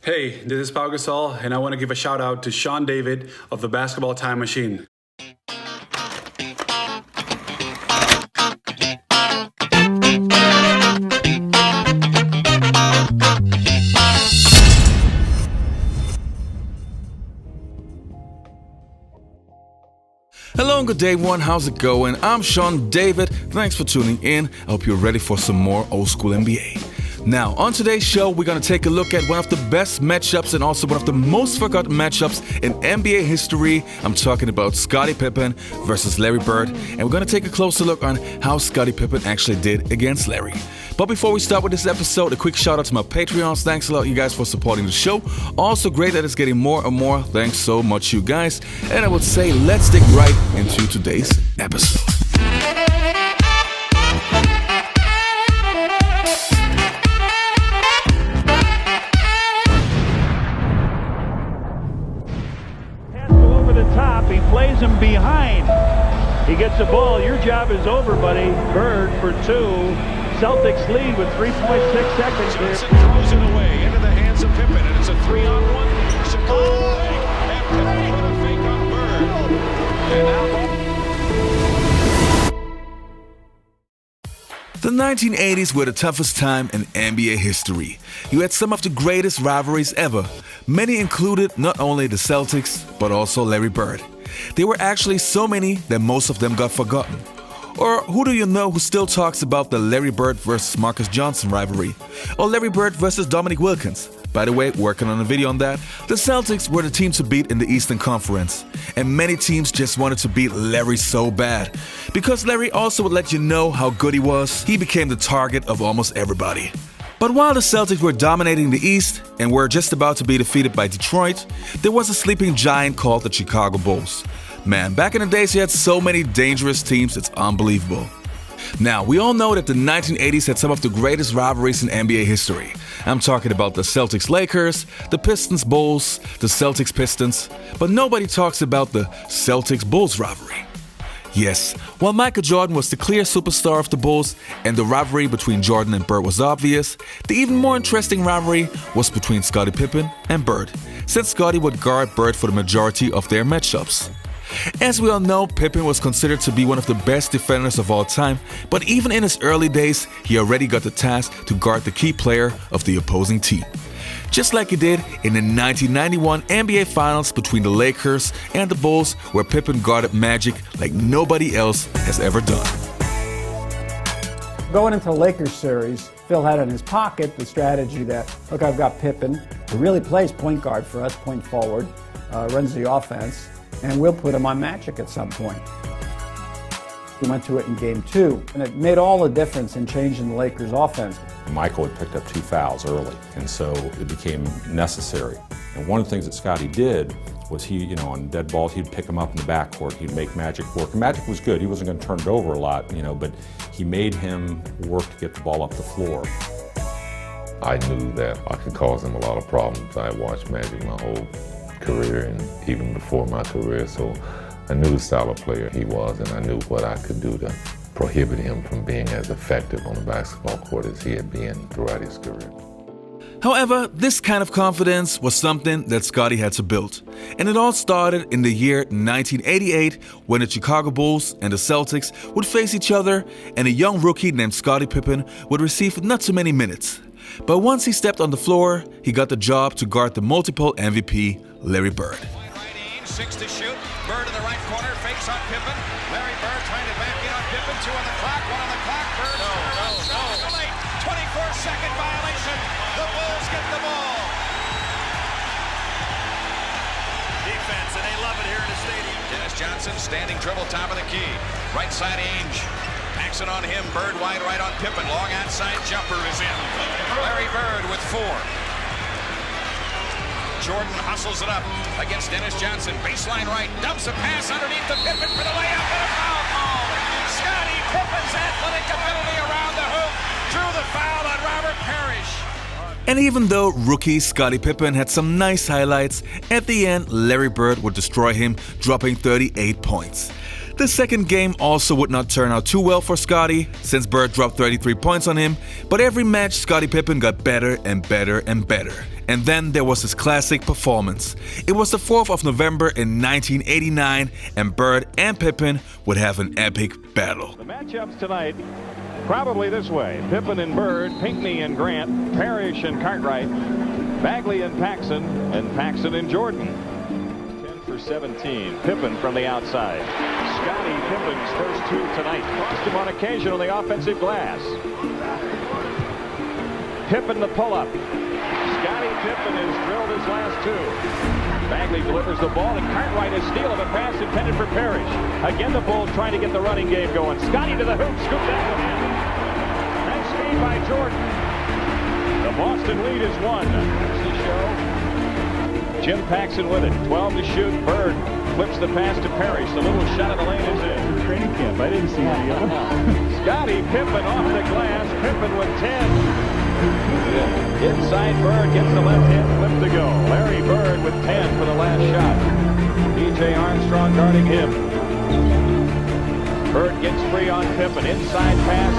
Hey, this is Pau Gasol, and I want to give a shout out to Sean David of the Basketball Time Machine. Hello and good day, everyone. How's it going? I'm Sean David. Thanks for tuning in. I hope you're ready for some more old school NBA. Now, on today's show, we're going to take a look at one of the best matchups and also one of the most forgotten matchups in NBA history. I'm talking about Scottie Pippen versus Larry Bird, and we're going to take a closer look on how Scottie Pippen actually did against Larry. But before we start with this episode, a quick shout out to my Patreons. Thanks a lot, you guys, for supporting the show. Also great that it's getting more and more. Thanks so much, you guys. And I would say let's dig right into today's episode. He plays him behind. He gets the ball. Your job is over, buddy. Bird for two. Celtics lead with 3.6 seconds. Johnson throws it away into the hands of Pippen, and it's a 3-on-1. Chicago and Pippen with a fake on Bird. And now The 1980s were the toughest time in NBA history. You had some of the greatest rivalries ever. Many included not only the Celtics, but also Larry Bird. There were actually so many that most of them got forgotten. Or who do you know who still talks about the Larry Bird versus Marcus Johnson rivalry? Or Larry Bird versus Dominique Wilkins? By the way, working on a video on that. The Celtics were the team to beat in the Eastern Conference. And many teams just wanted to beat Larry so bad. Because Larry also would let you know how good he was, he became the target of almost everybody. But while the Celtics were dominating the East and were just about to be defeated by Detroit, there was a sleeping giant called the Chicago Bulls. Man, back in the days you had so many dangerous teams, it's unbelievable. Now, we all know that the 1980s had some of the greatest rivalries in NBA history. I'm talking about the Celtics-Lakers, the Pistons-Bulls, the Celtics-Pistons, but nobody talks about the Celtics-Bulls rivalry. Yes, while Michael Jordan was the clear superstar of the Bulls and the rivalry between Jordan and Bird was obvious, the even more interesting rivalry was between Scottie Pippen and Bird, since Scottie would guard Bird for the majority of their matchups. As we all know, Pippen was considered to be one of the best defenders of all time, but even in his early days, he already got the task to guard the key player of the opposing team. Just like he did in the 1991 NBA Finals between the Lakers and the Bulls, where Pippen guarded Magic like nobody else has ever done. Going into the Lakers series, Phil had in his pocket the strategy that, look, I've got Pippen, who really plays point guard for us, point forward, runs the offense, and we'll put him on Magic at some point. We went to it in Game 2, and it made all the difference in changing the Lakers' offense. Michael had picked up 2 fouls early, and so it became necessary. And one of the things that Scottie did was he, on dead balls, he'd pick them up in the backcourt. He'd make Magic work. And Magic was good. He wasn't going to turn it over a lot, but he made him work to get the ball up the floor. I knew that I could cause him a lot of problems. I watched Magic my whole career and even before my career, so I knew the style of player he was, and I knew what I could do to prohibit him from being as effective on the basketball court as he had been throughout his career. However, this kind of confidence was something that Scottie had to build. And it all started in the year 1988 when the Chicago Bulls and the Celtics would face each other and a young rookie named Scottie Pippen would receive not too many minutes. But once he stepped on the floor, he got the job to guard the multiple MVP, Larry Bird. right aim, 6 to shoot. Bird in the right corner, fakes on Pippen. Larry Bird trying to back in on Pippen. 2 on the clock, 1 on the clock. Bird, no. Late. 24-second violation. The Bulls get the ball. Defense, and they love it here in the stadium. Dennis Johnson standing dribble top of the key. Right side Ainge. Backs it on him. Bird wide right on Pippen. Long outside jumper is in. Larry Bird with 4. Jordan hustles it up against Dennis Johnson. Baseline right. Dumps a pass underneath the Pippen for the layup and a foul call. Scottie Pippen's athletic ability around the hoop drew the foul on Robert Parrish. And even though rookie Scottie Pippen had some nice highlights, at the end Larry Bird would destroy him, dropping 38 points. The second game also would not turn out too well for Scottie, since Bird dropped 33 points on him, but every match Scottie Pippen got better and better and better. And then there was his classic performance. It was the 4th of November in 1989, and Bird and Pippen would have an epic battle. The matchups tonight, probably this way. Pippen and Bird, Pinckney and Grant, Parrish and Cartwright, Bagley and Paxson and Jordan. 10 for 17. Pippen from the outside. Scottie Pippen's first two tonight. Crossed him on occasion on the offensive glass. Pippen the pull-up. Scottie Pippen has drilled his last two. Bagley delivers the ball, and Cartwright is steal of a pass intended for Parrish. Again, the Bulls trying to get the running game going. Scottie to the hoop, scoop that one in. Nice speed by Jordan. The Boston lead is 1. There's the show. Jim Paxson with it. 12 to shoot. Bird flips the pass to Parrish. The little shot of the lane is in. Training camp. I didn't see any of them. Scottie Pippen off the glass. Pippen with 10. Inside Bird gets the left hand flip to go. Larry Bird with 10 for the last shot. B.J. Armstrong guarding him. Bird gets free on Pippen. Inside pass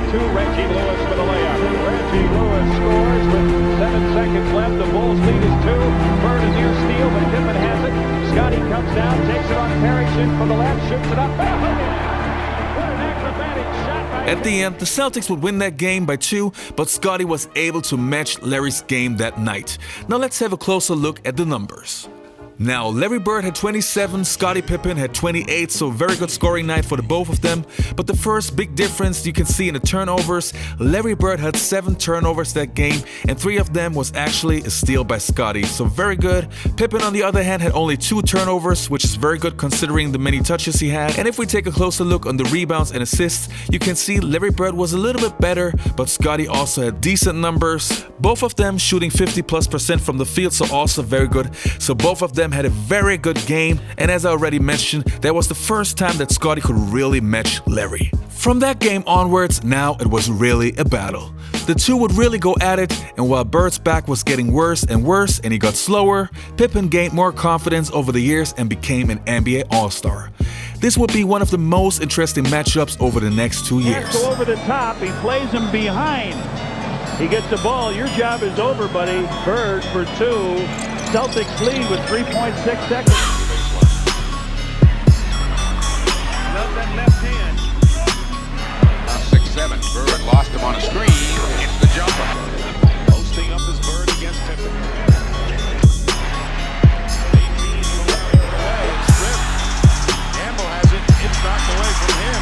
to Reggie Lewis for the layup. Reggie Lewis scores with 7 seconds left. The Bulls lead is 2. Bird is near steal, but Pippen has it. Scottie comes down, takes it on Parrish in for the left, shoots it up. What an acrobatic shot by At the end, the Celtics would win that game by 2, but Scottie was able to match Larry's game that night. Now let's have a closer look at the numbers. Now, Larry Bird had 27, Scottie Pippen had 28, so very good scoring night for the both of them. But the first big difference you can see in the turnovers, Larry Bird had 7 turnovers that game, and 3 of them was actually a steal by Scottie, so very good. Pippen, on the other hand, had only 2 turnovers, which is very good considering the many touches he had. And if we take a closer look on the rebounds and assists, you can see Larry Bird was a little bit better, but Scottie also had decent numbers. Both of them shooting 50+% from the field, so also very good. So both of them had a very good game, and as I already mentioned, that was the first time that Scottie could really match Larry. From that game onwards, now it was really a battle. The two would really go at it, and while Bird's back was getting worse and worse and he got slower, Pippen gained more confidence over the years and became an NBA All-Star. This would be one of the most interesting matchups over the next 2 years. Go over the top, he plays him behind. He gets the ball, your job is over, buddy. Bird for 2. Celtics lead with 3.6 seconds. Nothing left hand. 6-7. Bird lost him on a screen. Hits the jumper. Posting up his Bird against Pippen. 18 away. Stripped. Campbell has it. It's knocked away from him.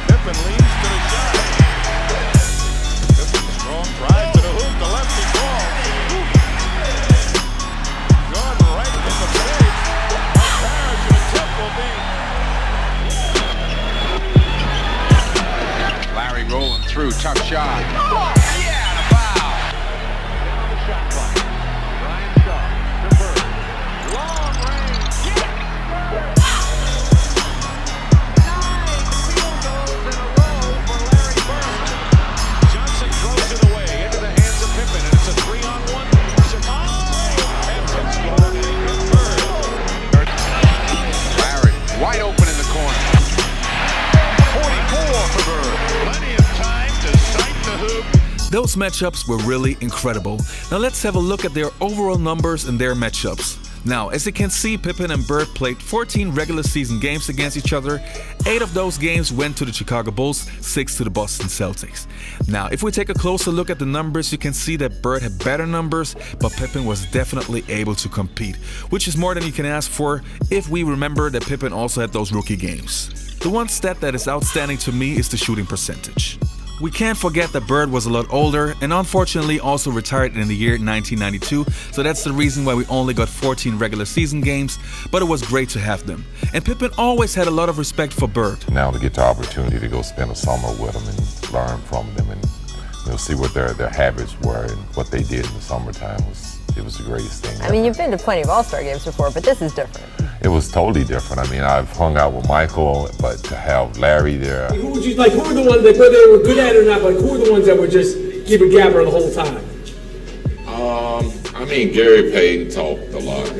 Pippen leads to the shot. Pippen strong drive to the hoop. The lefty ball. Jordan right in the face. Parrish and a tip will be. Larry rolling through. Tough shot. Oh, yeah, and a foul. On the shot clock. Brian Shaw to Bird. Long range. Yeah. 9 field goals in a row for Larry Bird. Johnson throws it away into the hands of Pippen, and it's a 3-on-1. Larry wide open in the corner. 44 for Bird. Plenty of time to sight the hoop. Those matchups were really incredible. Now let's have a look at their overall numbers in their matchups. Now, as you can see, Pippen and Bird played 14 regular season games against each other. 8 of those games went to the Chicago Bulls, 6 to the Boston Celtics. Now, if we take a closer look at the numbers, you can see that Bird had better numbers, but Pippen was definitely able to compete, which is more than you can ask for if we remember that Pippen also had those rookie games. The one stat that is outstanding to me is the shooting percentage. We can't forget that Bird was a lot older and unfortunately also retired in the year 1992, so that's the reason why we only got 14 regular season games, but it was great to have them. And Pippen always had a lot of respect for Bird. Now to get the opportunity to go spend a summer with them and learn from them and see what their habits were and what they did in the summertime it was the greatest thing. I mean, you've been to plenty of All-Star games before, but this is different. It was totally different. I mean, I've hung out with Michael, but to have Larry there. Who would you like? Who were the ones that, whether they were good at it or not, like who were the ones that were just keep it gabber the whole time? I mean, Gary Payton talked a lot,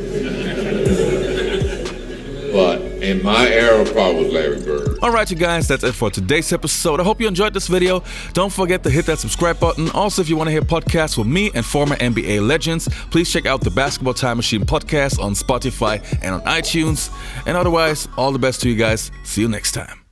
In my era, probably was Larry Bird. All right, you guys, that's it for today's episode. I hope you enjoyed this video. Don't forget to hit that subscribe button. Also, if you want to hear podcasts with me and former NBA legends, please check out the Basketball Time Machine podcast on Spotify and on iTunes. And otherwise, all the best to you guys. See you next time.